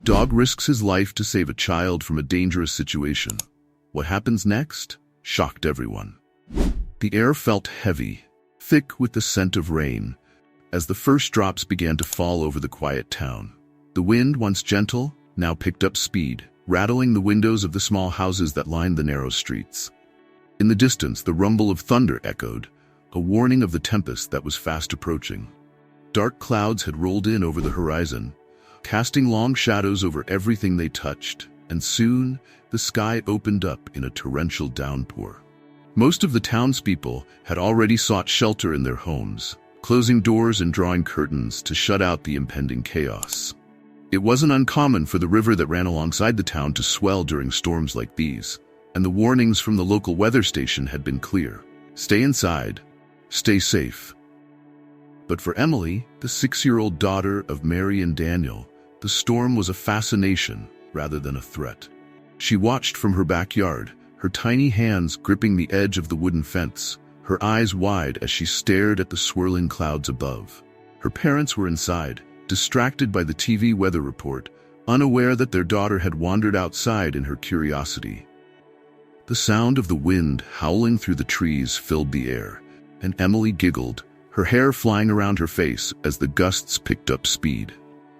Dog risks his life to save a child from a dangerous situation. What happens next shocked everyone. The air felt heavy, thick with the scent of rain, as the first drops began to fall over the quiet town. The wind, once gentle, now picked up speed, rattling the windows of the small houses that lined the narrow streets. In the distance, the rumble of thunder echoed, a warning of the tempest that was fast approaching. Dark clouds had rolled in over the horizon, casting long shadows over everything they touched, and soon the sky opened up in a torrential downpour. Most of the townspeople had already sought shelter in their homes, closing doors and drawing curtains to shut out the impending chaos. It wasn't uncommon for the river that ran alongside the town to swell during storms like these, and the warnings from the local weather station had been clear. Stay inside, stay safe. But for Emily, the 6-year-old daughter of Mary and Daniel, the storm was a fascination rather than a threat. She watched from her backyard, her tiny hands gripping the edge of the wooden fence, her eyes wide as she stared at the swirling clouds above. Her parents were inside, distracted by the TV weather report, unaware that their daughter had wandered outside in her curiosity. The sound of the wind howling through the trees filled the air, and Emily giggled, her hair flying around her face as the gusts picked up speed.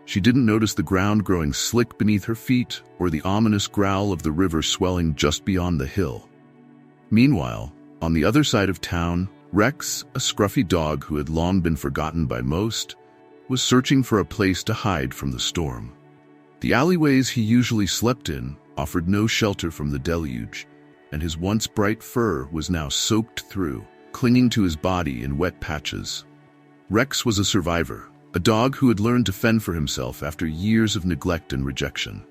She didn't notice the ground growing slick beneath her feet or the ominous growl of the river swelling just beyond the hill. Meanwhile, on the other side of town, Rex, a scruffy dog who had long been forgotten by most, was searching for a place to hide from the storm. The alleyways he usually slept in offered no shelter from the deluge, and his once bright fur was now soaked through, clinging to his body in wet patches. Rex was a survivor, a dog who had learned to fend for himself after years of neglect and rejection.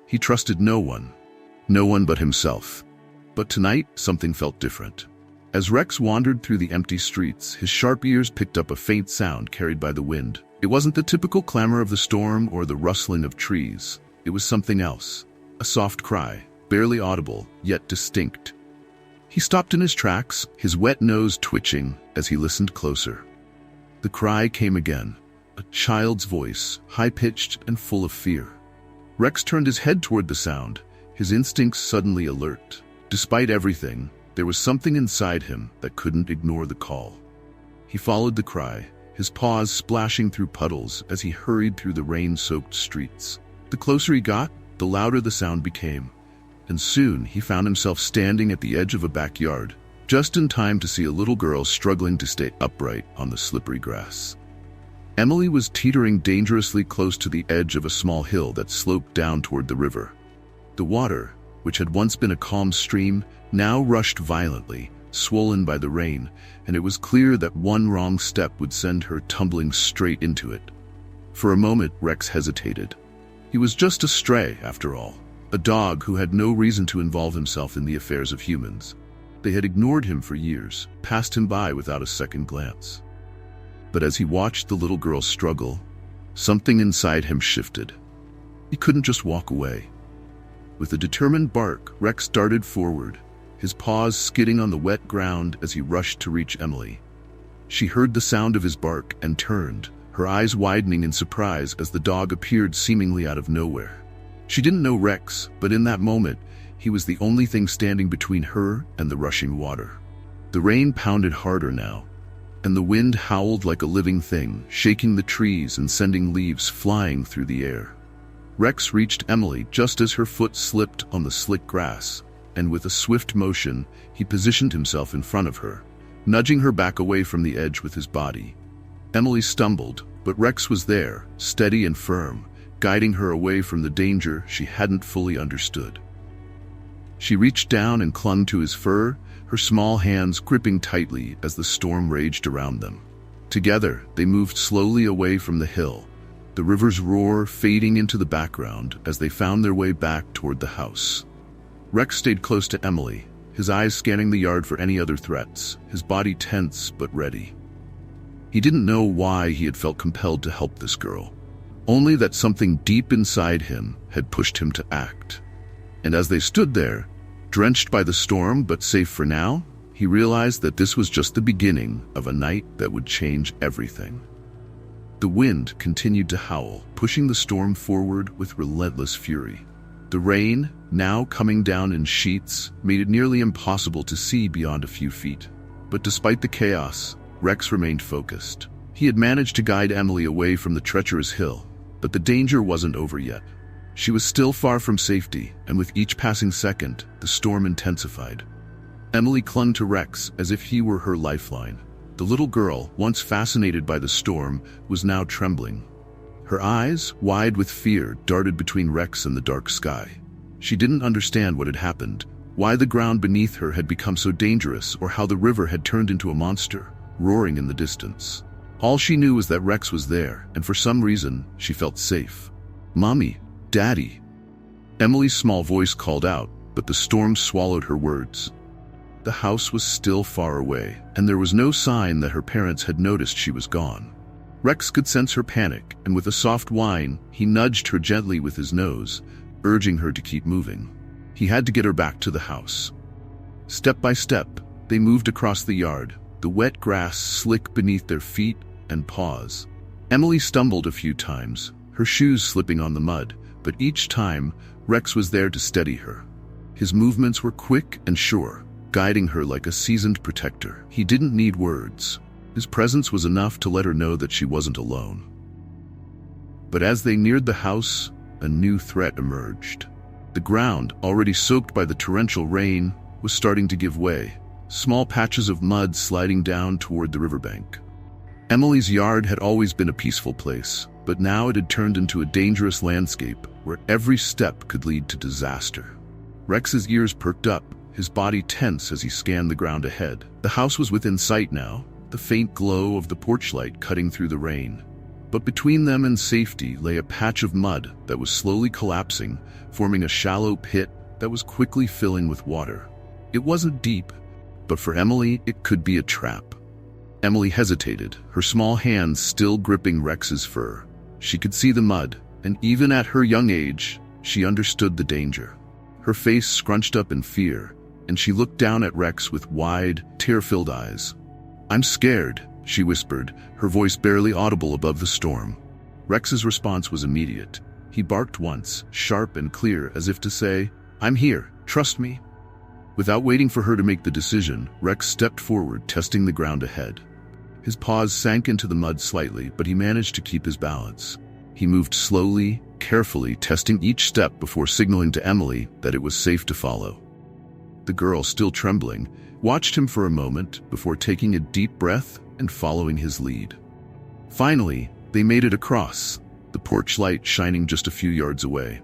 He trusted no one but himself. But tonight, something felt different. As Rex wandered through the empty streets, his sharp ears picked up a faint sound carried by the wind. It wasn't the typical clamor of the storm or the rustling of trees. It was something else, a soft cry, barely audible, yet distinct. He stopped in his tracks, his wet nose twitching as he listened closer. The cry came again, a child's voice, high-pitched and full of fear. Rex turned his head toward the sound, his instincts suddenly alert. Despite everything, there was something inside him that couldn't ignore the call. He followed the cry, his paws splashing through puddles as he hurried through the rain-soaked streets. The closer he got, the louder the sound became, and soon he found himself standing at the edge of a backyard, just in time to see a little girl struggling to stay upright on the slippery grass. Emily was teetering dangerously close to the edge of a small hill that sloped down toward the river. The water, which had once been a calm stream, now rushed violently, swollen by the rain, and it was clear that one wrong step would send her tumbling straight into it. For a moment, Rex hesitated. He was just a stray, after all, a dog who had no reason to involve himself in the affairs of humans. They had ignored him for years, passed him by without a second glance. But as he watched the little girl struggle, something inside him shifted. He couldn't just walk away. With a determined bark, Rex darted forward, his paws skidding on the wet ground as he rushed to reach Emily. She heard the sound of his bark and turned, her eyes widening in surprise as the dog appeared seemingly out of nowhere. She didn't know Rex, but in that moment, he was the only thing standing between her and the rushing water. The rain pounded harder now, and the wind howled like a living thing, shaking the trees and sending leaves flying through the air. Rex reached Emily just as her foot slipped on the slick grass, and with a swift motion, he positioned himself in front of her, nudging her back away from the edge with his body. Emily stumbled, but Rex was there, steady and firm, guiding her away from the danger she hadn't fully understood. She reached down and clung to his fur, her small hands gripping tightly as the storm raged around them. Together, they moved slowly away from the hill, the river's roar fading into the background as they found their way back toward the house. Rex stayed close to Emily, his eyes scanning the yard for any other threats, his body tense but ready. He didn't know why he had felt compelled to help this girl, only that something deep inside him had pushed him to act. And as they stood there, drenched by the storm but safe for now, he realized that this was just the beginning of a night that would change everything. The wind continued to howl, pushing the storm forward with relentless fury. The rain, now coming down in sheets, made it nearly impossible to see beyond a few feet. But despite the chaos, Rex remained focused. He had managed to guide Emily away from the treacherous hill, but the danger wasn't over yet. She was still far from safety, and with each passing second, the storm intensified. Emily clung to Rex as if he were her lifeline. The little girl, once fascinated by the storm, was now trembling. Her eyes, wide with fear, darted between Rex and the dark sky. She didn't understand what had happened, why the ground beneath her had become so dangerous, or how the river had turned into a monster, roaring in the distance. All she knew was that Rex was there, and for some reason, she felt safe. "Mommy, Daddy." Emily's small voice called out, but the storm swallowed her words. The house was still far away, and there was no sign that her parents had noticed she was gone. Rex could sense her panic, and with a soft whine, he nudged her gently with his nose, urging her to keep moving. He had to get her back to the house. Step by step, they moved across the yard, the wet grass slick beneath their feet and paws. Emily stumbled a few times, her shoes slipping on the mud, but each time, Rex was there to steady her. His movements were quick and sure, guiding her like a seasoned protector. He didn't need words. His presence was enough to let her know that she wasn't alone. But as they neared the house, a new threat emerged. The ground, already soaked by the torrential rain, was starting to give way, small patches of mud sliding down toward the riverbank. Emily's yard had always been a peaceful place, but now it had turned into a dangerous landscape where every step could lead to disaster. Rex's ears perked up, his body tense as he scanned the ground ahead. The house was within sight now, the faint glow of the porch light cutting through the rain. But between them and safety lay a patch of mud that was slowly collapsing, forming a shallow pit that was quickly filling with water. It wasn't deep, but for Emily, it could be a trap. Emily hesitated, her small hands still gripping Rex's fur. She could see the mud, and even at her young age, she understood the danger. Her face scrunched up in fear, and she looked down at Rex with wide, tear-filled eyes. "I'm scared," she whispered, her voice barely audible above the storm. Rex's response was immediate. He barked once, sharp and clear, as if to say, "I'm here, trust me." Without waiting for her to make the decision, Rex stepped forward, testing the ground ahead. His paws sank into the mud slightly, but he managed to keep his balance. He moved slowly, carefully, testing each step before signaling to Emily that it was safe to follow. The girl, still trembling, watched him for a moment before taking a deep breath and following his lead. Finally, they made it across, the porch light shining just a few yards away.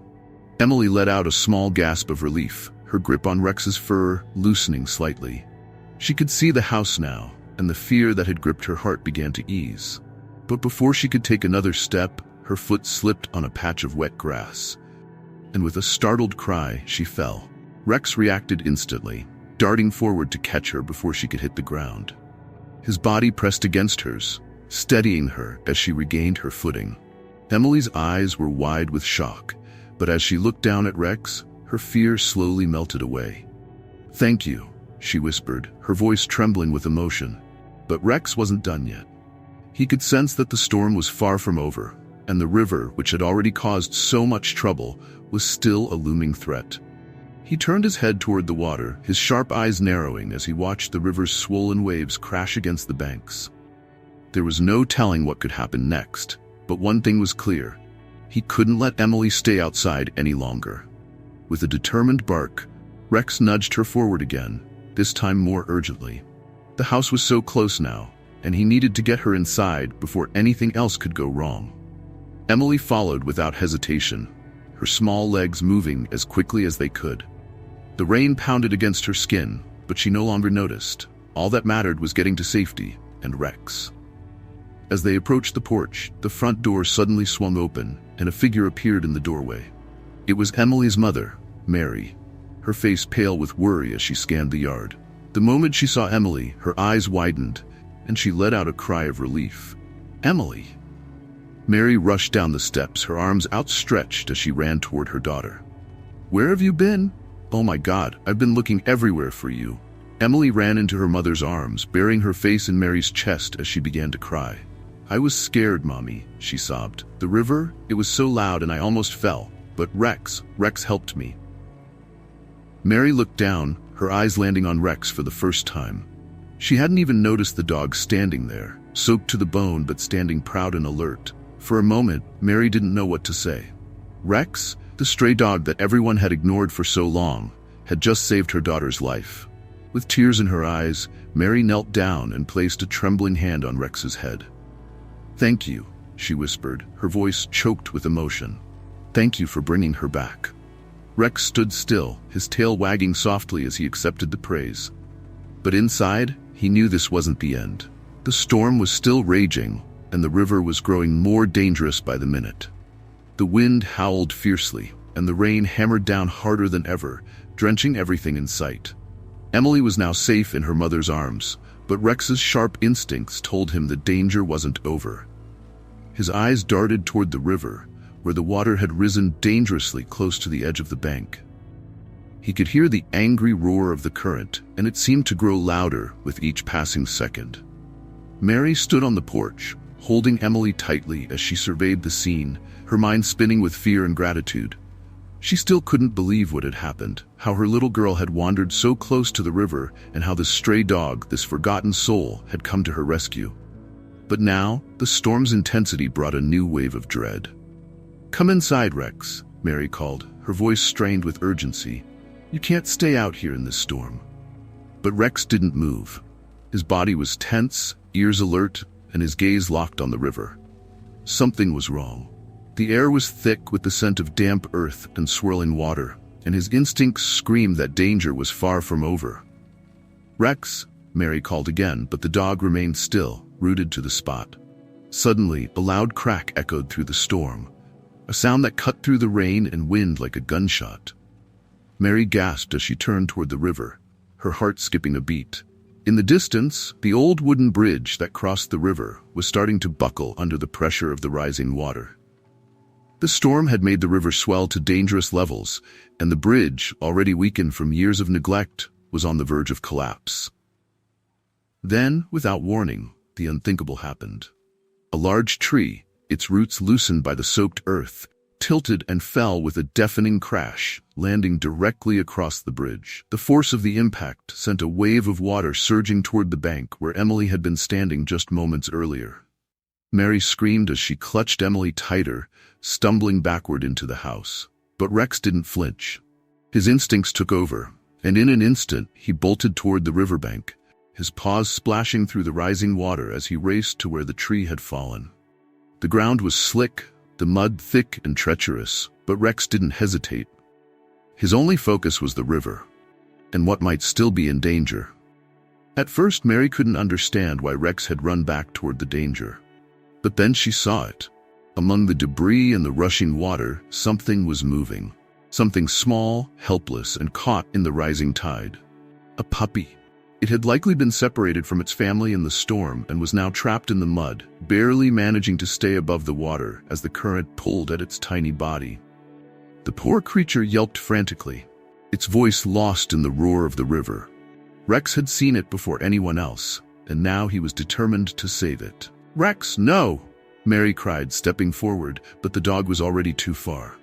Emily let out a small gasp of relief, her grip on Rex's fur loosening slightly. She could see the house now, and the fear that had gripped her heart began to ease. But before she could take another step, her foot slipped on a patch of wet grass. And with a startled cry, she fell. Rex reacted instantly, darting forward to catch her before she could hit the ground. His body pressed against hers, steadying her as she regained her footing. Emily's eyes were wide with shock, but as she looked down at Rex, her fear slowly melted away. "Thank you," she whispered, her voice trembling with emotion. But Rex wasn't done yet. He could sense that the storm was far from over, and the river, which had already caused so much trouble, was still a looming threat. He turned his head toward the water, his sharp eyes narrowing as he watched the river's swollen waves crash against the banks. There was no telling what could happen next, but one thing was clear. He couldn't let Emily stay outside any longer. With a determined bark, Rex nudged her forward again, this time more urgently. The house was so close now, and he needed to get her inside before anything else could go wrong. Emily followed without hesitation, her small legs moving as quickly as they could. The rain pounded against her skin, but she no longer noticed. All that mattered was getting to safety, and Rex. As they approached the porch, the front door suddenly swung open, and a figure appeared in the doorway. It was Emily's mother, Mary, her face pale with worry as she scanned the yard. The moment she saw Emily, her eyes widened, and she let out a cry of relief. "Emily!" Mary rushed down the steps, her arms outstretched as she ran toward her daughter. "Where have you been? Oh my God, I've been looking everywhere for you." Emily ran into her mother's arms, burying her face in Mary's chest as she began to cry. "I was scared, Mommy," she sobbed. "The river, it was so loud and I almost fell. But Rex helped me." Mary looked down, her eyes landing on Rex for the first time. She hadn't even noticed the dog standing there, soaked to the bone but standing proud and alert. For a moment, Mary didn't know what to say. Rex, the stray dog that everyone had ignored for so long, had just saved her daughter's life. With tears in her eyes, Mary knelt down and placed a trembling hand on Rex's head. "Thank you," she whispered, her voice choked with emotion. "Thank you for bringing her back." Rex stood still, his tail wagging softly as he accepted the praise. But inside, he knew this wasn't the end. The storm was still raging, and the river was growing more dangerous by the minute. The wind howled fiercely, and the rain hammered down harder than ever, drenching everything in sight. Emily was now safe in her mother's arms, but Rex's sharp instincts told him the danger wasn't over. His eyes darted toward the river, where the water had risen dangerously close to the edge of the bank. He could hear the angry roar of the current, and it seemed to grow louder with each passing second. Mary stood on the porch, holding Emily tightly as she surveyed the scene, her mind spinning with fear and gratitude. She still couldn't believe what had happened, how her little girl had wandered so close to the river, and how this stray dog, this forgotten soul, had come to her rescue. But now, the storm's intensity brought a new wave of dread. "Come inside, Rex," Mary called, her voice strained with urgency. "You can't stay out here in this storm." But Rex didn't move. His body was tense, ears alert, and his gaze locked on the river. Something was wrong. The air was thick with the scent of damp earth and swirling water, and his instincts screamed that danger was far from over. "Rex," Mary called again, but the dog remained still, rooted to the spot. Suddenly, a loud crack echoed through the storm, a sound that cut through the rain and wind like a gunshot. Mary gasped as she turned toward the river, her heart skipping a beat. In the distance, the old wooden bridge that crossed the river was starting to buckle under the pressure of the rising water. The storm had made the river swell to dangerous levels, and the bridge, already weakened from years of neglect, was on the verge of collapse. Then, without warning, the unthinkable happened. A large tree, its roots loosened by the soaked earth, tilted and fell with a deafening crash, landing directly across the bridge. The force of the impact sent a wave of water surging toward the bank where Emily had been standing just moments earlier. Mary screamed as she clutched Emily tighter, stumbling backward into the house. But Rex didn't flinch. His instincts took over, and in an instant he bolted toward the riverbank, his paws splashing through the rising water as he raced to where the tree had fallen. The ground was slick, the mud thick and treacherous, but Rex didn't hesitate. His only focus was the river, and what might still be in danger. At first, Mary couldn't understand why Rex had run back toward the danger. But then she saw it. Among the debris and the rushing water, something was moving. Something small, helpless, and caught in the rising tide. A puppy. It had likely been separated from its family in the storm and was now trapped in the mud, barely managing to stay above the water as the current pulled at its tiny body. The poor creature yelped frantically, its voice lost in the roar of the river. Rex had seen it before anyone else, and now he was determined to save it. "Rex, no!" Mary cried, stepping forward, but the dog was already too far.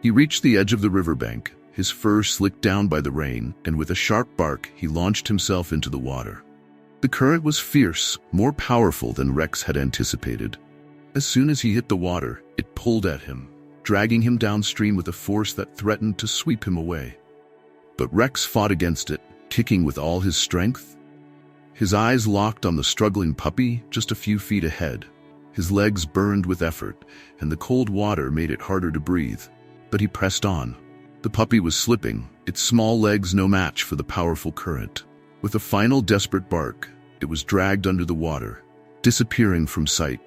He reached the edge of the riverbank, his fur slicked down by the rain, and with a sharp bark, he launched himself into the water. The current was fierce, more powerful than Rex had anticipated. As soon as he hit the water, it pulled at him, dragging him downstream with a force that threatened to sweep him away. But Rex fought against it, kicking with all his strength. His eyes locked on the struggling puppy just a few feet ahead. His legs burned with effort, and the cold water made it harder to breathe. But he pressed on. The puppy was slipping, its small legs no match for the powerful current. With a final desperate bark, it was dragged under the water, disappearing from sight.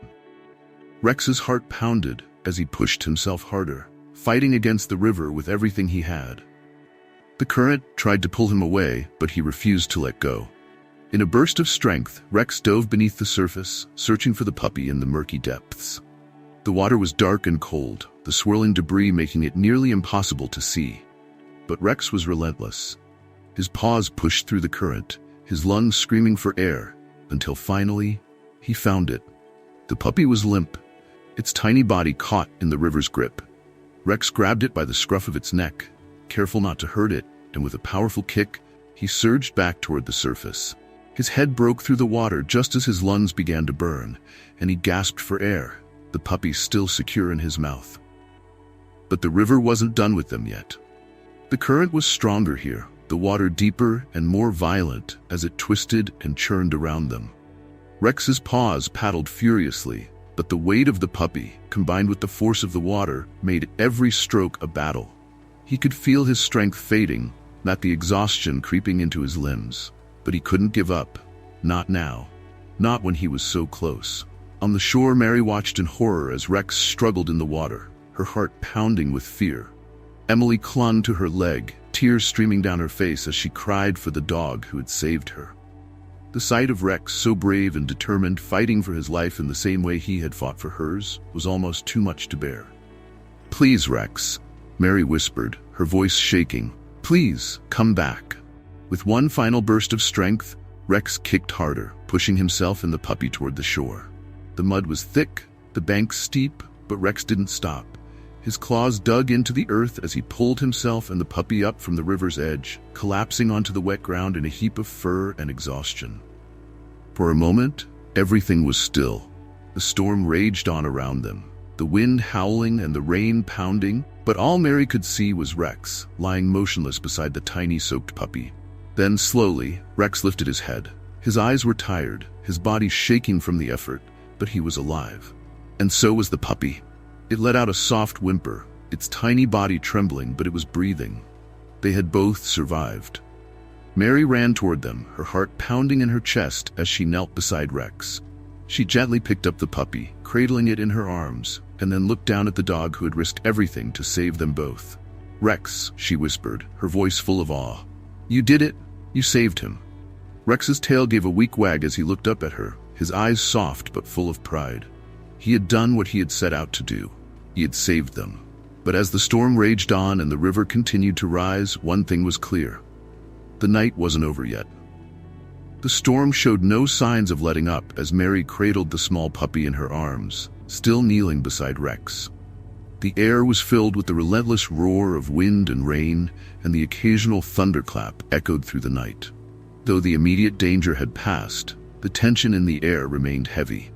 Rex's heart pounded as he pushed himself harder, fighting against the river with everything he had. The current tried to pull him away, but he refused to let go. In a burst of strength, Rex dove beneath the surface, searching for the puppy in the murky depths. The water was dark and cold, the swirling debris making it nearly impossible to see. But Rex was relentless. His paws pushed through the current, his lungs screaming for air, until finally, he found it. The puppy was limp, its tiny body caught in the river's grip. Rex grabbed it by the scruff of its neck, careful not to hurt it, and with a powerful kick, he surged back toward the surface. His head broke through the water just as his lungs began to burn, and he gasped for air, the puppy still secure in his mouth. But the river wasn't done with them yet. The current was stronger here, the water deeper and more violent as it twisted and churned around them. Rex's paws paddled furiously, but the weight of the puppy, combined with the force of the water, made every stroke a battle. He could feel his strength fading, not the exhaustion creeping into his limbs. But he couldn't give up. Not now. Not when he was so close. On the shore, Mary watched in horror as Rex struggled in the water, her heart pounding with fear. Emily clung to her leg, tears streaming down her face as she cried for the dog who had saved her. The sight of Rex, so brave and determined, fighting for his life in the same way he had fought for hers, was almost too much to bear. "Please, Rex," Mary whispered, her voice shaking. "Please, come back." With one final burst of strength, Rex kicked harder, pushing himself and the puppy toward the shore. The mud was thick, the banks steep, but Rex didn't stop. His claws dug into the earth as he pulled himself and the puppy up from the river's edge, collapsing onto the wet ground in a heap of fur and exhaustion. For a moment, everything was still. The storm raged on around them, the wind howling and the rain pounding, but all Mary could see was Rex, lying motionless beside the tiny soaked puppy. Then slowly, Rex lifted his head. His eyes were tired, his body shaking from the effort, but he was alive. And so was the puppy. It let out a soft whimper, its tiny body trembling, but it was breathing. They had both survived. Mary ran toward them, her heart pounding in her chest as she knelt beside Rex. She gently picked up the puppy, cradling it in her arms, and then looked down at the dog who had risked everything to save them both. "Rex," she whispered, her voice full of awe. "You did it. You saved him." Rex's tail gave a weak wag as he looked up at her, his eyes soft but full of pride. He had done what he had set out to do. He had saved them. But as the storm raged on and the river continued to rise, one thing was clear. The night wasn't over yet. The storm showed no signs of letting up as Mary cradled the small puppy in her arms, still kneeling beside Rex. The air was filled with the relentless roar of wind and rain, and the occasional thunderclap echoed through the night. Though the immediate danger had passed, the tension in the air remained heavy,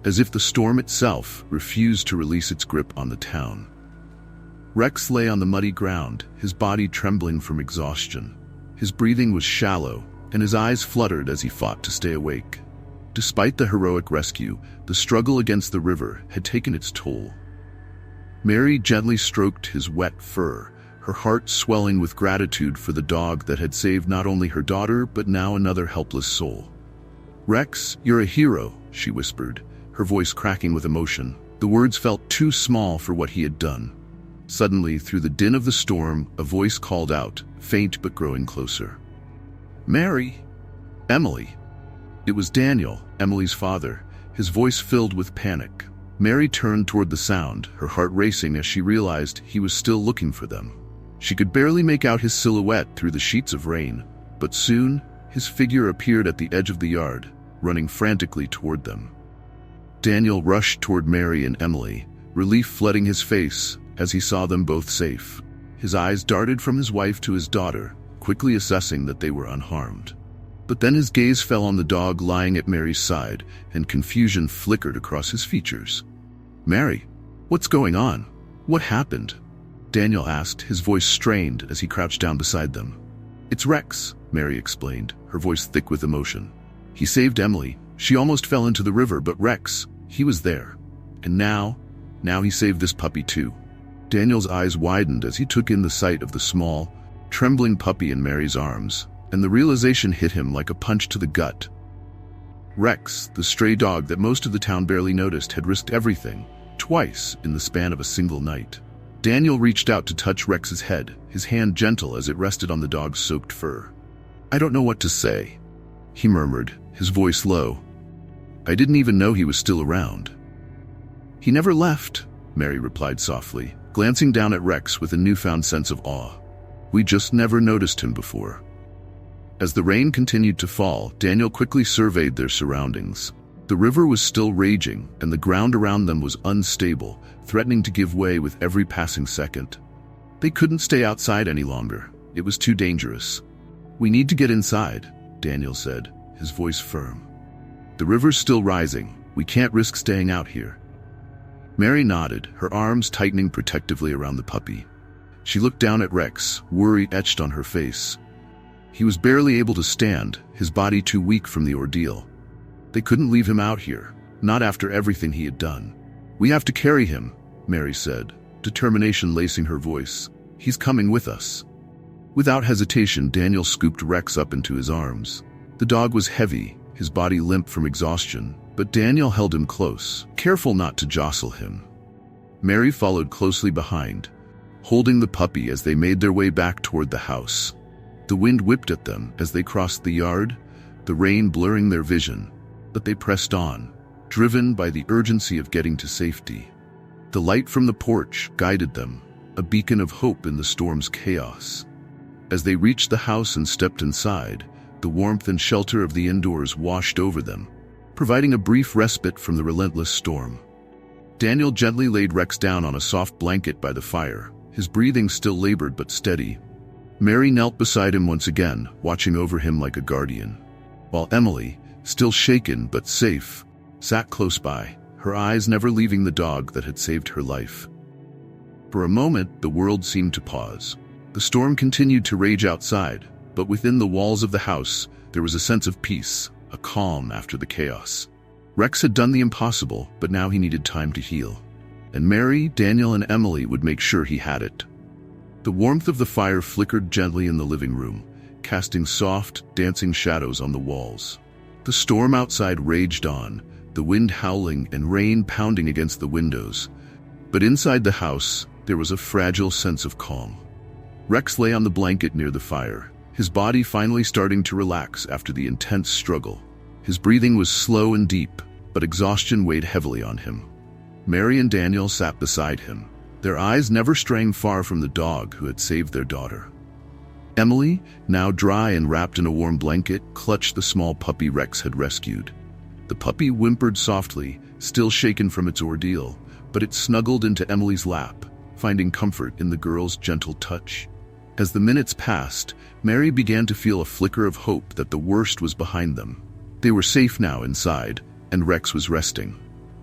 as if the storm itself refused to release its grip on the town. Rex lay on the muddy ground, his body trembling from exhaustion. His breathing was shallow, and his eyes fluttered as he fought to stay awake. Despite the heroic rescue, the struggle against the river had taken its toll. Mary gently stroked his wet fur, her heart swelling with gratitude for the dog that had saved not only her daughter but now another helpless soul. "Rex, you're a hero," she whispered, her voice cracking with emotion. The words felt too small for what he had done. Suddenly, through the din of the storm, a voice called out, faint but growing closer. "Mary!" "Emily!" It was Daniel, Emily's father, his voice filled with panic. Mary turned toward the sound, her heart racing as she realized he was still looking for them. She could barely make out his silhouette through the sheets of rain, but soon his figure appeared at the edge of the yard, running frantically toward them. Daniel rushed toward Mary and Emily, relief flooding his face as he saw them both safe. His eyes darted from his wife to his daughter, quickly assessing that they were unharmed. But then his gaze fell on the dog lying at Mary's side, and confusion flickered across his features. "Mary, what's going on? What happened?" Daniel asked, his voice strained as he crouched down beside them. "It's Rex," Mary explained, her voice thick with emotion. "He saved Emily. She almost fell into the river, but Rex, he was there. And now he saved this puppy too." Daniel's eyes widened as he took in the sight of the small, trembling puppy in Mary's arms, and the realization hit him like a punch to the gut. Rex, the stray dog that most of the town barely noticed, had risked everything, twice in the span of a single night. Daniel reached out to touch Rex's head, his hand gentle as it rested on the dog's soaked fur. "I don't know what to say," he murmured, his voice low. "I didn't even know he was still around." "He never left," Mary replied softly, glancing down at Rex with a newfound sense of awe. "We just never noticed him before." As the rain continued to fall, Daniel quickly surveyed their surroundings. The river was still raging, and the ground around them was unstable, threatening to give way with every passing second. They couldn't stay outside any longer. It was too dangerous. "We need to get inside," Daniel said, his voice firm. "The river's still rising. We can't risk staying out here." Mary nodded, her arms tightening protectively around the puppy. She looked down at Rex, worry etched on her face. He was barely able to stand, his body too weak from the ordeal. They couldn't leave him out here, not after everything he had done. "We have to carry him," Mary said, determination lacing her voice. "He's coming with us." Without hesitation, Daniel scooped Rex up into his arms. The dog was heavy, his body limp from exhaustion, but Daniel held him close, careful not to jostle him. Mary followed closely behind, holding the puppy as they made their way back toward the house. The wind whipped at them as they crossed the yard, the rain blurring their vision, but they pressed on, driven by the urgency of getting to safety. The light from the porch guided them, a beacon of hope in the storm's chaos. As they reached the house and stepped inside, the warmth and shelter of the indoors washed over them, providing a brief respite from the relentless storm. Daniel gently laid Rex down on a soft blanket by the fire, his breathing still labored but steady. Mary knelt beside him once again, watching over him like a guardian, while Emily, still shaken but safe, sat close by, her eyes never leaving the dog that had saved her life. For a moment, the world seemed to pause. The storm continued to rage outside, but within the walls of the house, there was a sense of peace, a calm after the chaos. Rex had done the impossible, but now he needed time to heal. And Mary, Daniel, and Emily would make sure he had it. The warmth of the fire flickered gently in the living room, casting soft, dancing shadows on the walls. The storm outside raged on, the wind howling and rain pounding against the windows. But inside the house, there was a fragile sense of calm. Rex lay on the blanket near the fire, his body finally starting to relax after the intense struggle. His breathing was slow and deep, but exhaustion weighed heavily on him. Mary and Daniel sat beside him, their eyes never straying far from the dog who had saved their daughter. Emily, now dry and wrapped in a warm blanket, clutched the small puppy Rex had rescued. The puppy whimpered softly, still shaken from its ordeal, but it snuggled into Emily's lap, finding comfort in the girl's gentle touch. As the minutes passed, Mary began to feel a flicker of hope that the worst was behind them. They were safe now inside, and Rex was resting.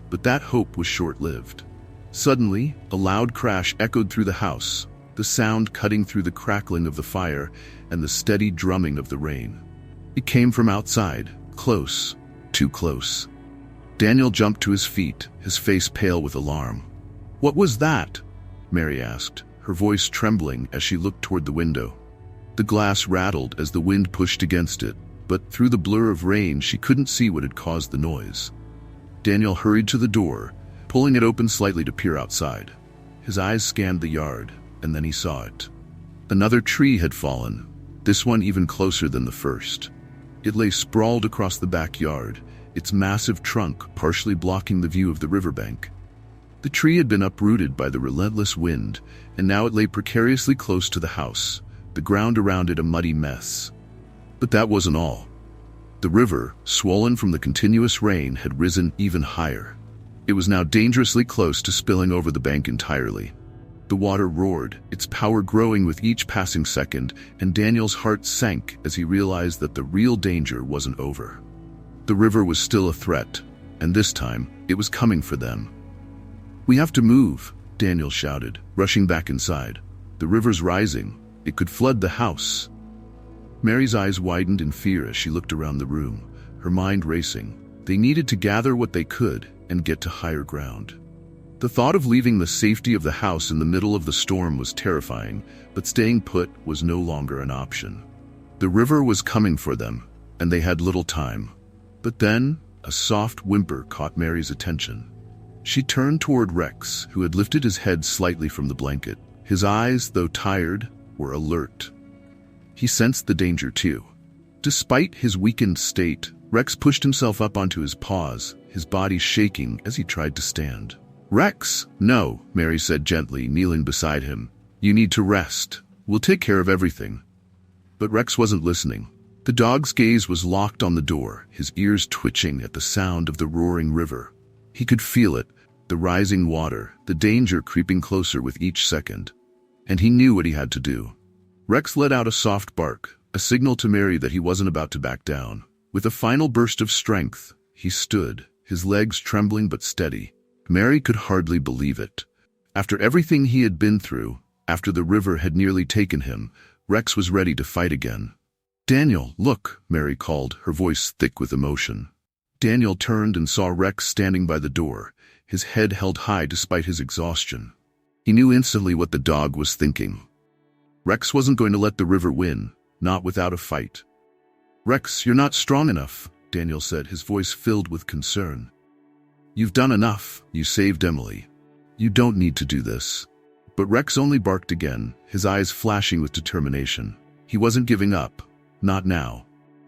But that hope was short-lived. Suddenly, a loud crash echoed through the house, the sound cutting through the crackling of the fire and the steady drumming of the rain. It came from outside, close, too close. Daniel jumped to his feet, his face pale with alarm. "What was that?" Mary asked, her voice trembling as she looked toward the window. The glass rattled as the wind pushed against it, but through the blur of rain she couldn't see what had caused the noise. Daniel hurried to the door, pulling it open slightly to peer outside. His eyes scanned the yard, and then he saw it. Another tree had fallen, this one even closer than the first. It lay sprawled across the backyard, its massive trunk partially blocking the view of the riverbank. The tree had been uprooted by the relentless wind, and now it lay precariously close to the house, the ground around it a muddy mess. But that wasn't all. The river, swollen from the continuous rain, had risen even higher. It was now dangerously close to spilling over the bank entirely. The water roared, its power growing with each passing second, and Daniel's heart sank as he realized that the real danger wasn't over. The river was still a threat, and this time, it was coming for them. "We have to move," Daniel shouted, rushing back inside. "The river's rising. It could flood the house." Mary's eyes widened in fear as she looked around the room, her mind racing. They needed to gather what they could and get to higher ground. The thought of leaving the safety of the house in the middle of the storm was terrifying, but staying put was no longer an option. The river was coming for them, and they had little time. But then, a soft whimper caught Mary's attention. She turned toward Rex, who had lifted his head slightly from the blanket. His eyes, though tired, were alert. He sensed the danger too. Despite his weakened state, Rex pushed himself up onto his paws, his body shaking as he tried to stand. "Rex, no," Mary said gently, kneeling beside him. "You need to rest. We'll take care of everything." But Rex wasn't listening. The dog's gaze was locked on the door, his ears twitching at the sound of the roaring river. He could feel it, the rising water, the danger creeping closer with each second. And he knew what he had to do. Rex let out a soft bark, a signal to Mary that he wasn't about to back down. With a final burst of strength, he stood, his legs trembling but steady. Mary could hardly believe it. After everything he had been through, after the river had nearly taken him, Rex was ready to fight again. "Daniel, look," Mary called, her voice thick with emotion. Daniel turned and saw Rex standing by the door, his head held high despite his exhaustion. He knew instantly what the dog was thinking. Rex wasn't going to let the river win, not without a fight. "Rex, you're not strong enough," Daniel said, his voice filled with concern. "You've done enough. You saved Emily. You don't need to do this." But Rex only barked again, his eyes flashing with determination. He wasn't giving up. Not now.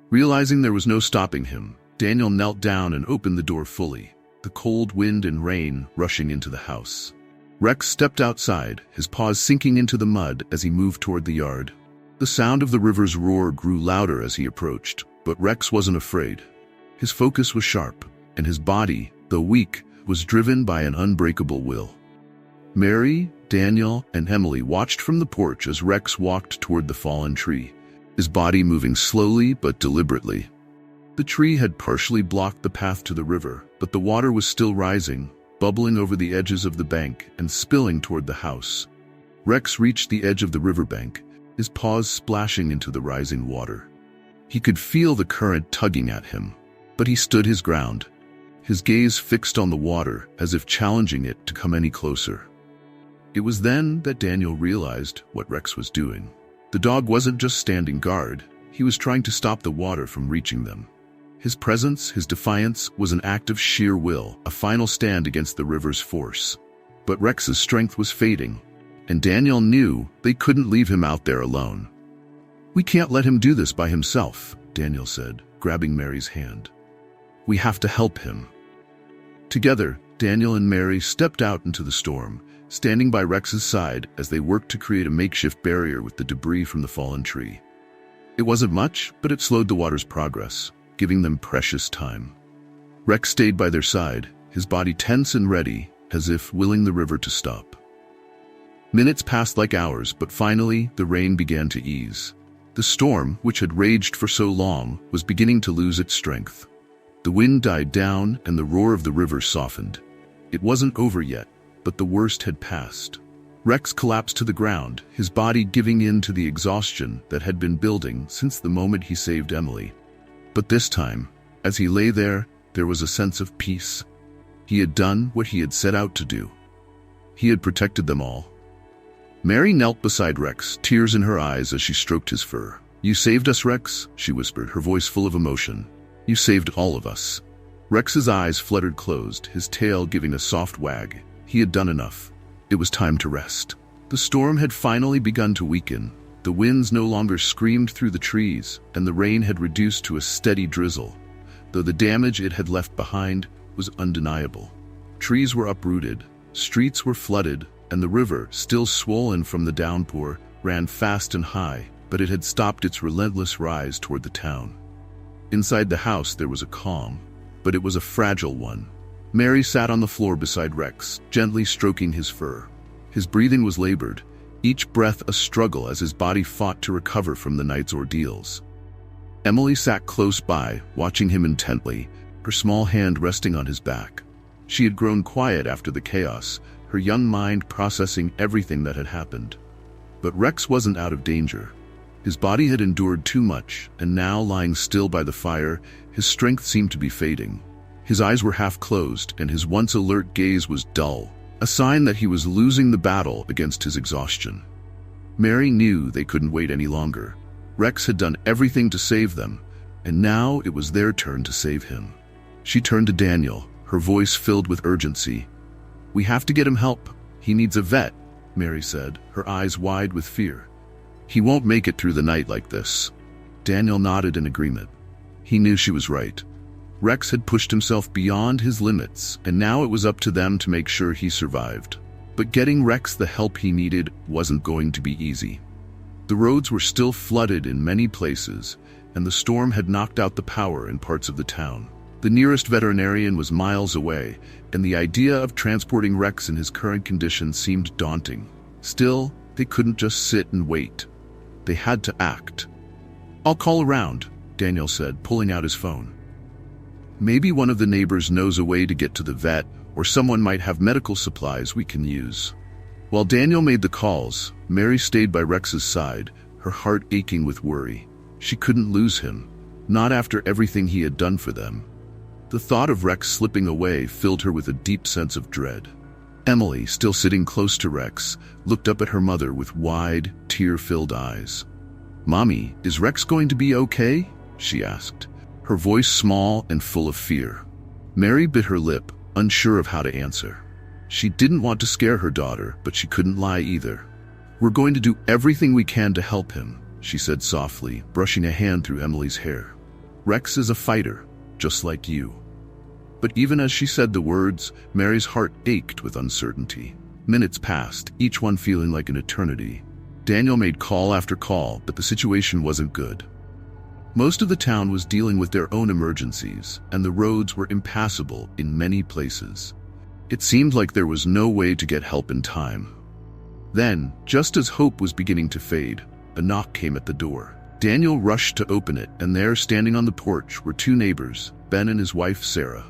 Realizing there was no stopping him, Daniel knelt down and opened the door fully, the cold wind and rain rushing into the house. Rex stepped outside, his paws sinking into the mud as he moved toward the yard. The sound of the river's roar grew louder as he approached, but Rex wasn't afraid. His focus was sharp, and his body, though weak, was driven by an unbreakable will. Mary, Daniel, and Emily watched from the porch as Rex walked toward the fallen tree, his body moving slowly but deliberately. The tree had partially blocked the path to the river, but the water was still rising, bubbling over the edges of the bank and spilling toward the house. Rex reached the edge of the riverbank, his paws splashing into the rising water. He could feel the current tugging at him, but he stood his ground, his gaze fixed on the water as if challenging it to come any closer. It was then that Daniel realized what Rex was doing. The dog wasn't just standing guard, he was trying to stop the water from reaching them. His presence, his defiance, was an act of sheer will, a final stand against the river's force. But Rex's strength was fading, and Daniel knew they couldn't leave him out there alone. "We can't let him do this by himself," Daniel said, grabbing Mary's hand. "We have to help him." Together, Daniel and Mary stepped out into the storm, standing by Rex's side as they worked to create a makeshift barrier with the debris from the fallen tree. It wasn't much, but it slowed the water's progress, giving them precious time. Rex stayed by their side, his body tense and ready, as if willing the river to stop. Minutes passed like hours, but finally the rain began to ease. The storm, which had raged for so long, was beginning to lose its strength. The wind died down and the roar of the river softened. It wasn't over yet, but the worst had passed. Rex collapsed to the ground, his body giving in to the exhaustion that had been building since the moment he saved Emily. But this time, as he lay there was a sense of peace. He had done what he had set out to do. He had protected them all. Mary knelt beside Rex, tears in her eyes as she stroked his fur. "You saved us, Rex," she whispered, her voice full of emotion. "You saved all of us." Rex's eyes fluttered closed, his tail giving a soft wag. He had done enough. It was time to rest. The storm had finally begun to weaken. The winds no longer screamed through the trees, and the rain had reduced to a steady drizzle, though the damage it had left behind was undeniable. Trees were uprooted, streets were flooded, and the river, still swollen from the downpour, ran fast and high, but it had stopped its relentless rise toward the town. Inside the house there was a calm, but it was a fragile one. Mary sat on the floor beside Rex, gently stroking his fur. His breathing was labored, each breath a struggle as his body fought to recover from the night's ordeals. Emily sat close by, watching him intently, her small hand resting on his back. She had grown quiet after the chaos, her young mind processing everything that had happened. But Rex wasn't out of danger. His body had endured too much, and now, lying still by the fire, his strength seemed to be fading. His eyes were half closed, and his once alert gaze was dull, a sign that he was losing the battle against his exhaustion. Mary knew they couldn't wait any longer. Rex had done everything to save them, and now it was their turn to save him. She turned to Daniel, her voice filled with urgency. "We have to get him help. He needs a vet," Mary said, her eyes wide with fear. "He won't make it through the night like this." Daniel nodded in agreement. He knew she was right. Rex had pushed himself beyond his limits, and now it was up to them to make sure he survived. But getting Rex the help he needed wasn't going to be easy. The roads were still flooded in many places, and the storm had knocked out the power in parts of the town. The nearest veterinarian was miles away, and the idea of transporting Rex in his current condition seemed daunting. Still, they couldn't just sit and wait. They had to act. "I'll call around," Daniel said, pulling out his phone. "Maybe one of the neighbors knows a way to get to the vet, or someone might have medical supplies we can use." While Daniel made the calls, Mary stayed by Rex's side, her heart aching with worry. She couldn't lose him, not after everything he had done for them. The thought of Rex slipping away filled her with a deep sense of dread. Emily, still sitting close to Rex, looked up at her mother with wide, tear-filled eyes. "Mommy, is Rex going to be okay?" she asked, her voice small and full of fear. Mary bit her lip, unsure of how to answer. She didn't want to scare her daughter, but she couldn't lie either. "We're going to do everything we can to help him," she said softly, brushing a hand through Emily's hair. "Rex is a fighter, just like you." But even as she said the words, Mary's heart ached with uncertainty. Minutes passed, each one feeling like an eternity. Daniel made call after call, but the situation wasn't good. Most of the town was dealing with their own emergencies, and the roads were impassable in many places. It seemed like there was no way to get help in time. Then, just as hope was beginning to fade, a knock came at the door. Daniel rushed to open it, and there, standing on the porch, were two neighbors, Ben and his wife, Sarah.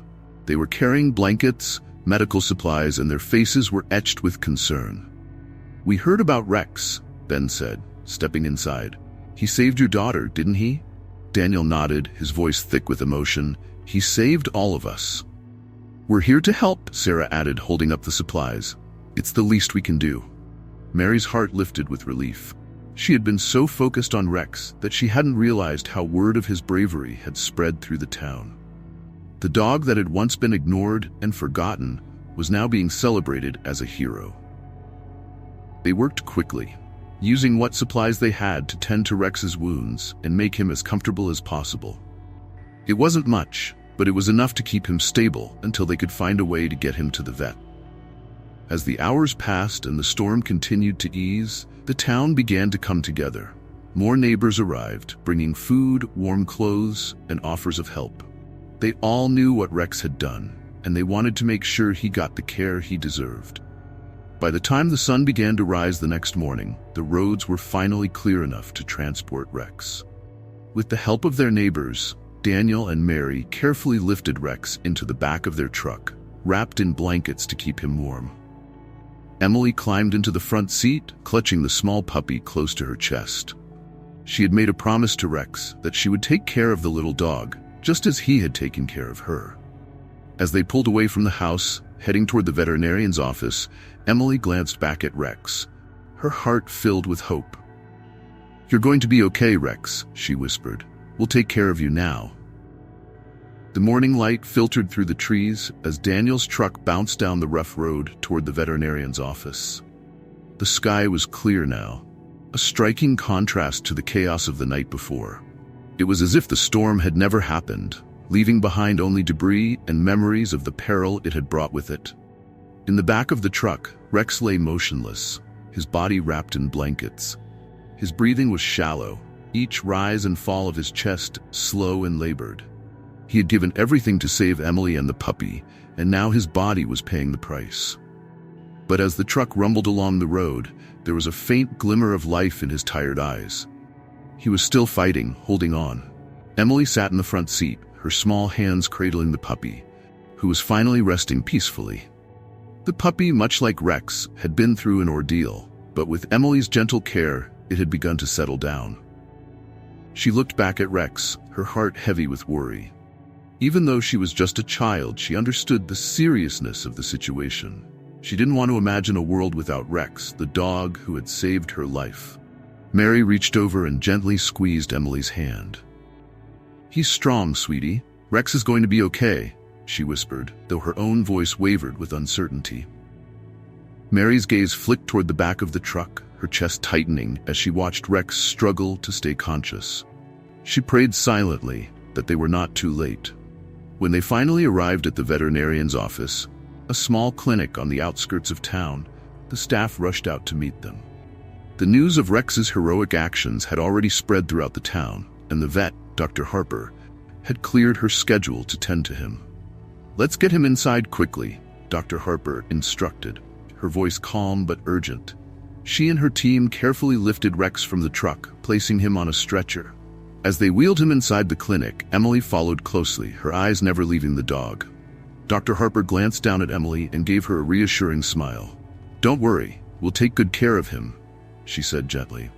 They were carrying blankets, medical supplies, and their faces were etched with concern. "We heard about Rex," Ben said, stepping inside. "He saved your daughter, didn't he?" Daniel nodded, his voice thick with emotion. "He saved all of us." "We're here to help," Sarah added, holding up the supplies. "It's the least we can do." Mary's heart lifted with relief. She had been so focused on Rex that she hadn't realized how word of his bravery had spread through the town. The dog that had once been ignored and forgotten was now being celebrated as a hero. They worked quickly, using what supplies they had to tend to Rex's wounds and make him as comfortable as possible. It wasn't much, but it was enough to keep him stable until they could find a way to get him to the vet. As the hours passed and the storm continued to ease, the town began to come together. More neighbors arrived, bringing food, warm clothes, and offers of help. They all knew what Rex had done, and they wanted to make sure he got the care he deserved. By the time the sun began to rise the next morning, the roads were finally clear enough to transport Rex. With the help of their neighbors, Daniel and Mary carefully lifted Rex into the back of their truck, wrapped in blankets to keep him warm. Emily climbed into the front seat, clutching the small puppy close to her chest. She had made a promise to Rex that she would take care of the little dog, just as he had taken care of her. As they pulled away from the house, heading toward the veterinarian's office, Emily glanced back at Rex, her heart filled with hope. "You're going to be okay, Rex," she whispered. "We'll take care of you now." The morning light filtered through the trees as Daniel's truck bounced down the rough road toward the veterinarian's office. The sky was clear now, a striking contrast to the chaos of the night before. It was as if the storm had never happened, leaving behind only debris and memories of the peril it had brought with it. In the back of the truck, Rex lay motionless, his body wrapped in blankets. His breathing was shallow, each rise and fall of his chest slow and labored. He had given everything to save Emily and the puppy, and now his body was paying the price. But as the truck rumbled along the road, there was a faint glimmer of life in his tired eyes. He was still fighting, holding on. Emily sat in the front seat, her small hands cradling the puppy, who was finally resting peacefully. The puppy, much like Rex, had been through an ordeal, but with Emily's gentle care, it had begun to settle down. She looked back at Rex, her heart heavy with worry. Even though she was just a child, she understood the seriousness of the situation. She didn't want to imagine a world without Rex, the dog who had saved her life. Mary reached over and gently squeezed Emily's hand. "He's strong, sweetie. Rex is going to be okay," she whispered, though her own voice wavered with uncertainty. Mary's gaze flicked toward the back of the truck, her chest tightening as she watched Rex struggle to stay conscious. She prayed silently that they were not too late. When they finally arrived at the veterinarian's office, a small clinic on the outskirts of town, the staff rushed out to meet them. The news of Rex's heroic actions had already spread throughout the town, and the vet, Dr. Harper, had cleared her schedule to tend to him. "Let's get him inside quickly," Dr. Harper instructed, her voice calm but urgent. She and her team carefully lifted Rex from the truck, placing him on a stretcher. As they wheeled him inside the clinic, Emily followed closely, her eyes never leaving the dog. Dr. Harper glanced down at Emily and gave her a reassuring smile. "Don't worry, we'll take good care of him," she said gently.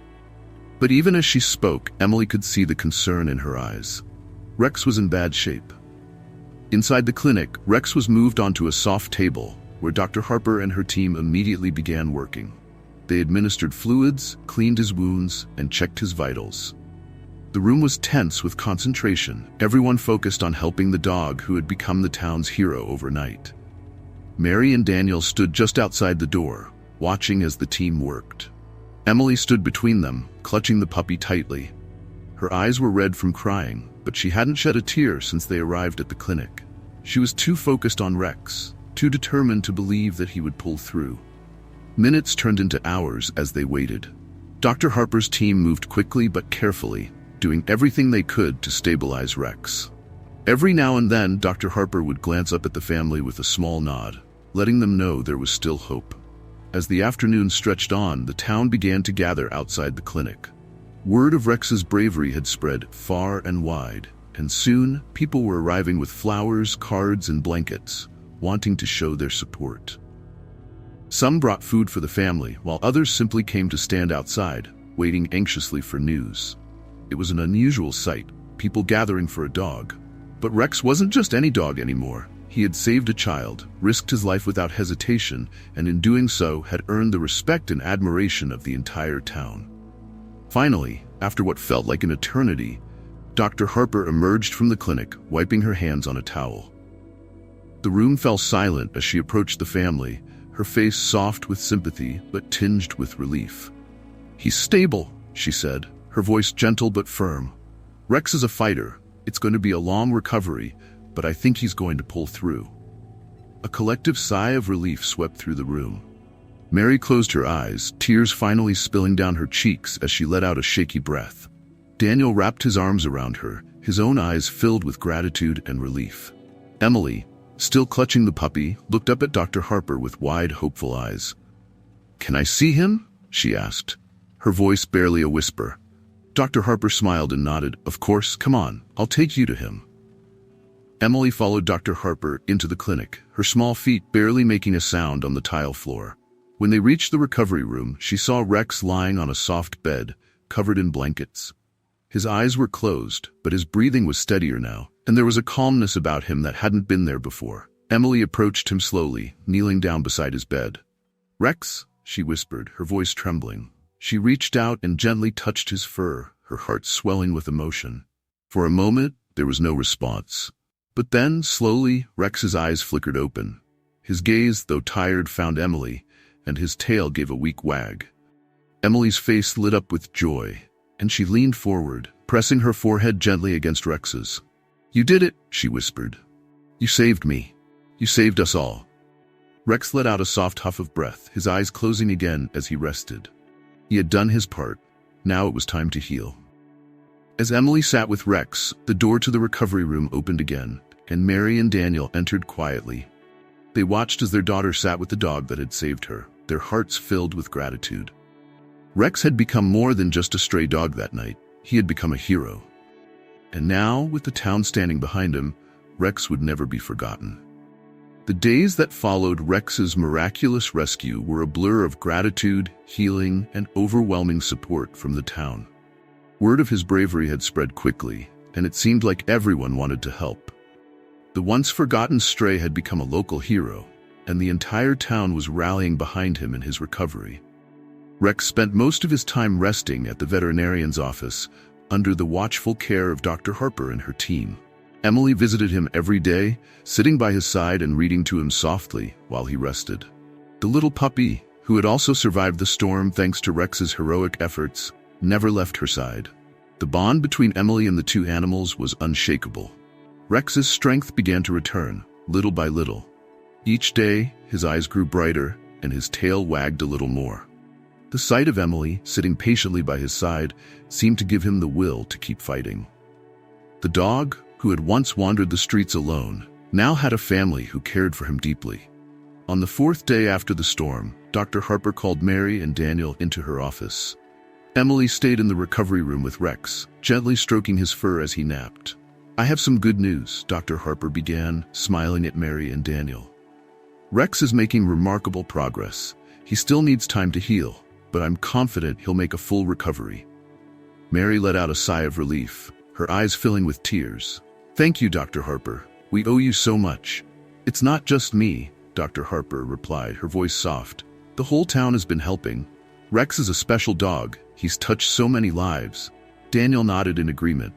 But even as she spoke, Emily could see the concern in her eyes. Rex was in bad shape. Inside the clinic, Rex was moved onto a soft table, where Dr. Harper and her team immediately began working. They administered fluids, cleaned his wounds, and checked his vitals. The room was tense with concentration, everyone focused on helping the dog who had become the town's hero overnight. Mary and Daniel stood just outside the door, watching as the team worked. Emily stood between them, clutching the puppy tightly. Her eyes were red from crying, but she hadn't shed a tear since they arrived at the clinic. She was too focused on Rex, too determined to believe that he would pull through. Minutes turned into hours as they waited. Dr. Harper's team moved quickly but carefully, doing everything they could to stabilize Rex. Every now and then, Dr. Harper would glance up at the family with a small nod, letting them know there was still hope. As the afternoon stretched on, the town began to gather outside the clinic. Word of Rex's bravery had spread far and wide, and soon people were arriving with flowers, cards, and blankets, wanting to show their support. Some brought food for the family, while others simply came to stand outside, waiting anxiously for news. It was an unusual sight, people gathering for a dog. But Rex wasn't just any dog anymore. He had saved a child, risked his life without hesitation, and in doing so had earned the respect and admiration of the entire town. Finally, after what felt like an eternity, Dr. Harper emerged from the clinic, wiping her hands on a towel. The room fell silent as she approached the family, her face soft with sympathy but tinged with relief. "He's stable," she said, her voice gentle but firm. "Rex is a fighter. It's going to be a long recovery, but I think he's going to pull through." A collective sigh of relief swept through the room. Mary closed her eyes, tears finally spilling down her cheeks as she let out a shaky breath. Daniel wrapped his arms around her, his own eyes filled with gratitude and relief. Emily, still clutching the puppy, looked up at Dr. Harper with wide, hopeful eyes. "Can I see him?" she asked, her voice barely a whisper. Dr. Harper smiled and nodded. "Of course, come on, I'll take you to him." Emily followed Dr. Harper into the clinic, her small feet barely making a sound on the tile floor. When they reached the recovery room, she saw Rex lying on a soft bed, covered in blankets. His eyes were closed, but his breathing was steadier now, and there was a calmness about him that hadn't been there before. Emily approached him slowly, kneeling down beside his bed. "Rex," she whispered, her voice trembling. She reached out and gently touched his fur, her heart swelling with emotion. For a moment, there was no response. But then, slowly, Rex's eyes flickered open. His gaze, though tired, found Emily, and his tail gave a weak wag. Emily's face lit up with joy, and she leaned forward, pressing her forehead gently against Rex's. "You did it," she whispered. "You saved me. You saved us all." Rex let out a soft huff of breath, his eyes closing again as he rested. He had done his part. Now it was time to heal. As Emily sat with Rex, the door to the recovery room opened again, and Mary and Daniel entered quietly. They watched as their daughter sat with the dog that had saved her, their hearts filled with gratitude. Rex had become more than just a stray dog that night. He had become a hero. And now, with the town standing behind him, Rex would never be forgotten. The days that followed Rex's miraculous rescue were a blur of gratitude, healing, and overwhelming support from the town. Word of his bravery had spread quickly, and it seemed like everyone wanted to help. The once forgotten stray had become a local hero, and the entire town was rallying behind him in his recovery. Rex spent most of his time resting at the veterinarian's office, under the watchful care of Dr. Harper and her team. Emily visited him every day, sitting by his side and reading to him softly while he rested. The little puppy, who had also survived the storm thanks to Rex's heroic efforts, never left her side. The bond between Emily and the two animals was unshakable. Rex's strength began to return, little by little. Each day, his eyes grew brighter and his tail wagged a little more. The sight of Emily, sitting patiently by his side, seemed to give him the will to keep fighting. The dog, who had once wandered the streets alone, now had a family who cared for him deeply. On the fourth day after the storm, Dr. Harper called Mary and Daniel into her office. Emily stayed in the recovery room with Rex, gently stroking his fur as he napped. "I have some good news," Dr. Harper began, smiling at Mary and Daniel. "Rex is making remarkable progress. He still needs time to heal, but I'm confident he'll make a full recovery." Mary let out a sigh of relief, her eyes filling with tears. "Thank you, Dr. Harper. We owe you so much." "It's not just me," Dr. Harper replied, her voice soft. "The whole town has been helping. Rex is a special dog. He's touched so many lives." Daniel nodded in agreement.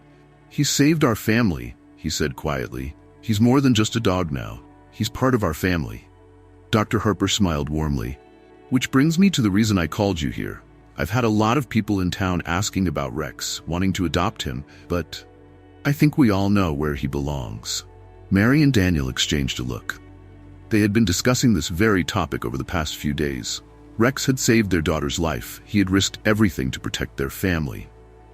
"He's saved our family," he said quietly. "He's more than just a dog now. He's part of our family." Dr. Harper smiled warmly. "Which brings me to the reason I called you here. I've had a lot of people in town asking about Rex, wanting to adopt him, but I think we all know where he belongs." Mary and Daniel exchanged a look. They had been discussing this very topic over the past few days. Rex had saved their daughter's life. He had risked everything to protect their family.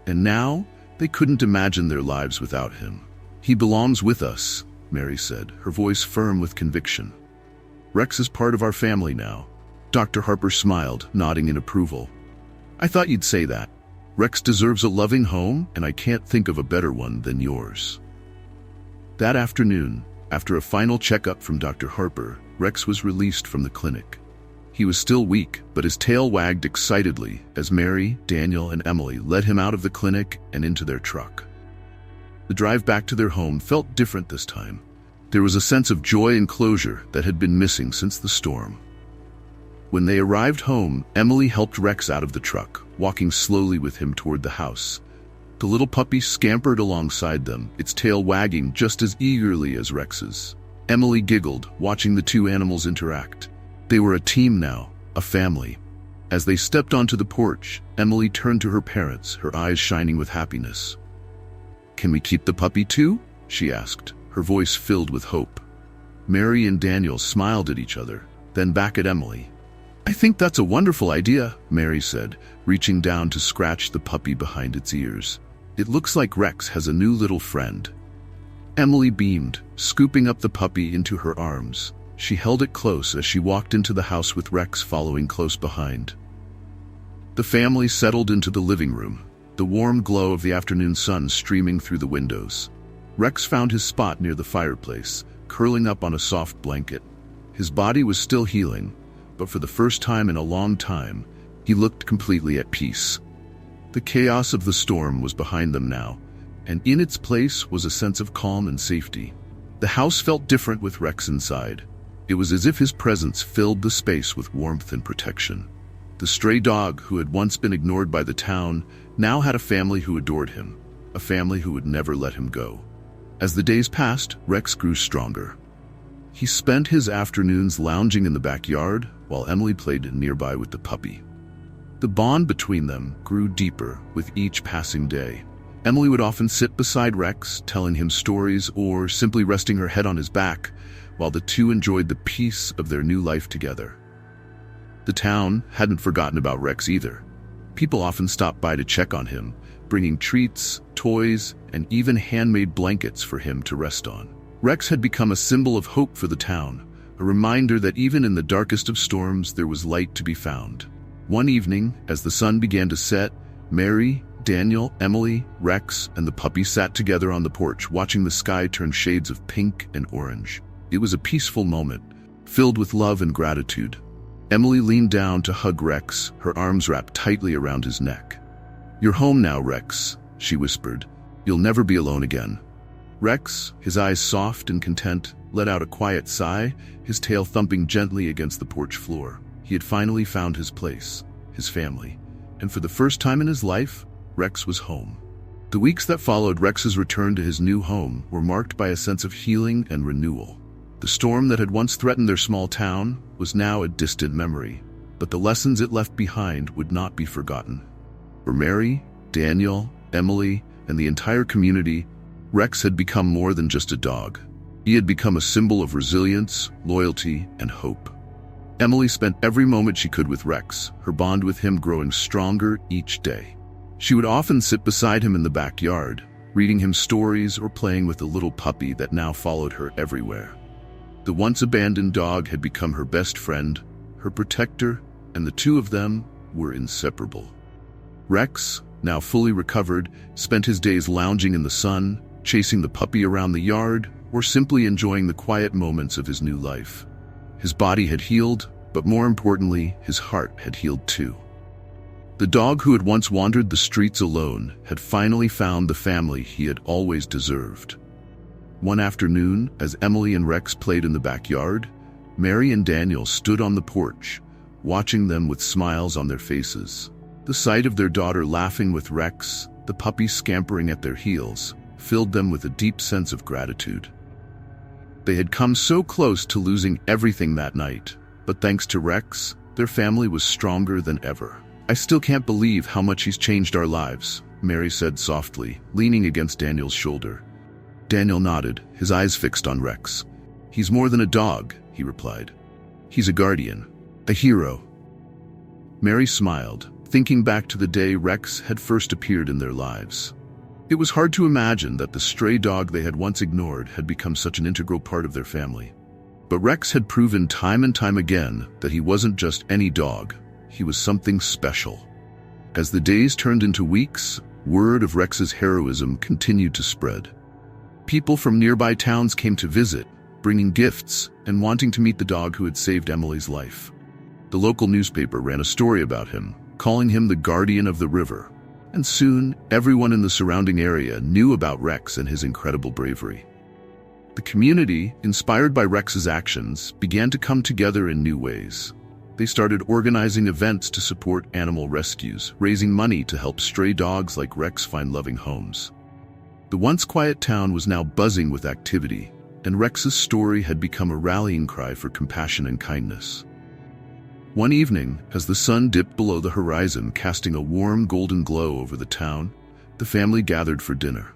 And now, they couldn't imagine their lives without him. "He belongs with us," Mary said, her voice firm with conviction. "Rex is part of our family now." Dr. Harper smiled, nodding in approval. "I thought you'd say that. Rex deserves a loving home, and I can't think of a better one than yours." That afternoon, after a final checkup from Dr. Harper, Rex was released from the clinic. He was still weak, but his tail wagged excitedly as Mary, Daniel, and Emily led him out of the clinic and into their truck. The drive back to their home felt different this time. There was a sense of joy and closure that had been missing since the storm. When they arrived home, Emily helped Rex out of the truck, walking slowly with him toward the house. The little puppy scampered alongside them, its tail wagging just as eagerly as Rex's. Emily giggled, watching the two animals interact. They were a team now, a family. As they stepped onto the porch, Emily turned to her parents, her eyes shining with happiness. "Can we keep the puppy too?" she asked, her voice filled with hope. Mary and Daniel smiled at each other, then back at Emily. "I think that's a wonderful idea," Mary said, reaching down to scratch the puppy behind its ears. "It looks like Rex has a new little friend." Emily beamed, scooping up the puppy into her arms. She held it close as she walked into the house with Rex following close behind. The family settled into the living room, the warm glow of the afternoon sun streaming through the windows. Rex found his spot near the fireplace, curling up on a soft blanket. His body was still healing, but for the first time in a long time, he looked completely at peace. The chaos of the storm was behind them now, and in its place was a sense of calm and safety. The house felt different with Rex inside. It was as if his presence filled the space with warmth and protection. The stray dog, who had once been ignored by the town, now had a family who adored him, a family who would never let him go. As the days passed, Rex grew stronger. He spent his afternoons lounging in the backyard, while Emily played nearby with the puppy. The bond between them grew deeper with each passing day. Emily would often sit beside Rex, telling him stories or simply resting her head on his back, while the two enjoyed the peace of their new life together. The town hadn't forgotten about Rex either. People often stopped by to check on him, bringing treats, toys, and even handmade blankets for him to rest on. Rex had become a symbol of hope for the town, a reminder that even in the darkest of storms there was light to be found. One evening, as the sun began to set, Mary, Daniel, Emily, Rex, and the puppy sat together on the porch, watching the sky turn shades of pink and orange. It was a peaceful moment, filled with love and gratitude. Emily leaned down to hug Rex, her arms wrapped tightly around his neck. "You're home now, Rex," she whispered. "You'll never be alone again." Rex, his eyes soft and content, let out a quiet sigh, his tail thumping gently against the porch floor. He had finally found his place, his family, and for the first time in his life, Rex was home. The weeks that followed Rex's return to his new home were marked by a sense of healing and renewal. The storm that had once threatened their small town was now a distant memory, but the lessons it left behind would not be forgotten. For Mary, Daniel, Emily, and the entire community, Rex had become more than just a dog. He had become a symbol of resilience, loyalty, and hope. Emily spent every moment she could with Rex, her bond with him growing stronger each day. She would often sit beside him in the backyard, reading him stories or playing with the little puppy that now followed her everywhere. The once abandoned dog had become her best friend, her protector, and the two of them were inseparable. Rex, now fully recovered, spent his days lounging in the sun, chasing the puppy around the yard, or simply enjoying the quiet moments of his new life. His body had healed, but more importantly, his heart had healed too. The dog who had once wandered the streets alone had finally found the family he had always deserved. One afternoon, as Emily and Rex played in the backyard, Mary and Daniel stood on the porch, watching them with smiles on their faces. The sight of their daughter laughing with Rex, the puppy scampering at their heels, filled them with a deep sense of gratitude. They had come so close to losing everything that night, but thanks to Rex, their family was stronger than ever. "I still can't believe how much he's changed our lives," Mary said softly, leaning against Daniel's shoulder. Daniel nodded, his eyes fixed on Rex. "He's more than a dog," he replied. "He's a guardian, a hero." Mary smiled, thinking back to the day Rex had first appeared in their lives. It was hard to imagine that the stray dog they had once ignored had become such an integral part of their family. But Rex had proven time and time again that he wasn't just any dog, he was something special. As the days turned into weeks, word of Rex's heroism continued to spread. People from nearby towns came to visit, bringing gifts and wanting to meet the dog who had saved Emily's life. The local newspaper ran a story about him, calling him the guardian of the river. And soon, everyone in the surrounding area knew about Rex and his incredible bravery. The community, inspired by Rex's actions, began to come together in new ways. They started organizing events to support animal rescues, raising money to help stray dogs like Rex find loving homes. The once quiet town was now buzzing with activity, and Rex's story had become a rallying cry for compassion and kindness. One evening, as the sun dipped below the horizon, casting a warm golden glow over the town, the family gathered for dinner.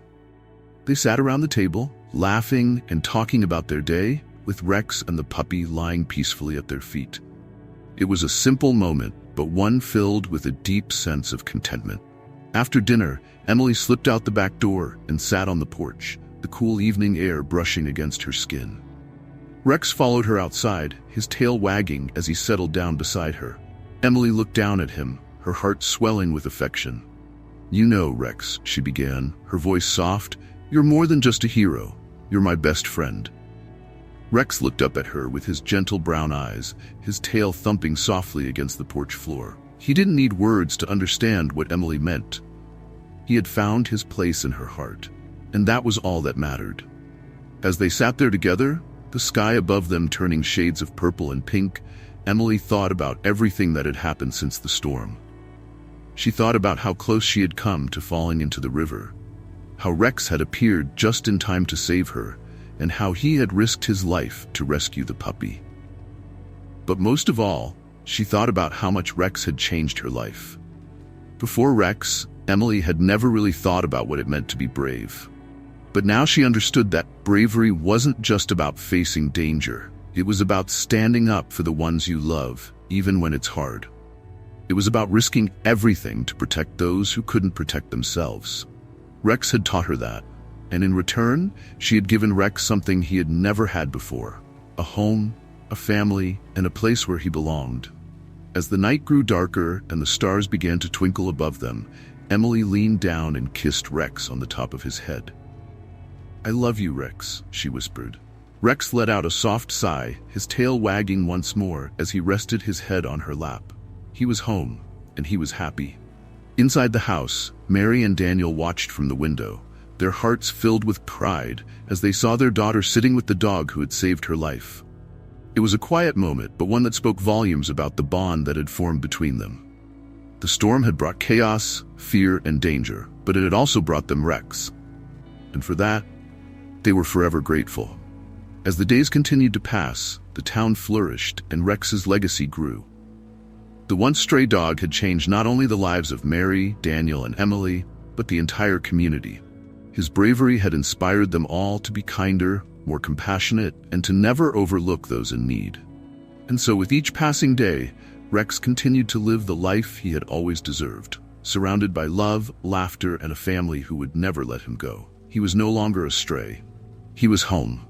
They sat around the table, laughing and talking about their day, with Rex and the puppy lying peacefully at their feet. It was a simple moment, but one filled with a deep sense of contentment. After dinner, Emily slipped out the back door and sat on the porch, the cool evening air brushing against her skin. Rex followed her outside, his tail wagging as he settled down beside her. Emily looked down at him, her heart swelling with affection. "You know, Rex," she began, her voice soft, "you're more than just a hero. You're my best friend." Rex looked up at her with his gentle brown eyes, his tail thumping softly against the porch floor. He didn't need words to understand what Emily meant. He had found his place in her heart, and that was all that mattered. As they sat there together, the sky above them turning shades of purple and pink, Emily thought about everything that had happened since the storm. She thought about how close she had come to falling into the river, how Rex had appeared just in time to save her, and how he had risked his life to rescue the puppy. But most of all, she thought about how much Rex had changed her life. Before Rex, Emily had never really thought about what it meant to be brave. But now she understood that bravery wasn't just about facing danger. It was about standing up for the ones you love, even when it's hard. It was about risking everything to protect those who couldn't protect themselves. Rex had taught her that, and in return, she had given Rex something he had never had before: a home, a family, and a place where he belonged. As the night grew darker and the stars began to twinkle above them, Emily leaned down and kissed Rex on the top of his head. "I love you, Rex," she whispered. Rex let out a soft sigh, his tail wagging once more as he rested his head on her lap. He was home, and he was happy. Inside the house, Mary and Daniel watched from the window, their hearts filled with pride as they saw their daughter sitting with the dog who had saved her life. It was a quiet moment, but one that spoke volumes about the bond that had formed between them. The storm had brought chaos, fear, and danger, but it had also brought them Rex. And for that, they were forever grateful. As the days continued to pass, the town flourished and Rex's legacy grew. The once stray dog had changed not only the lives of Mary, Daniel, and Emily, but the entire community. His bravery had inspired them all to be kinder, more compassionate, and to never overlook those in need. And so with each passing day, Rex continued to live the life he had always deserved. surrounded by love, laughter, and a family who would never let him go. He was no longer a stray. He was home,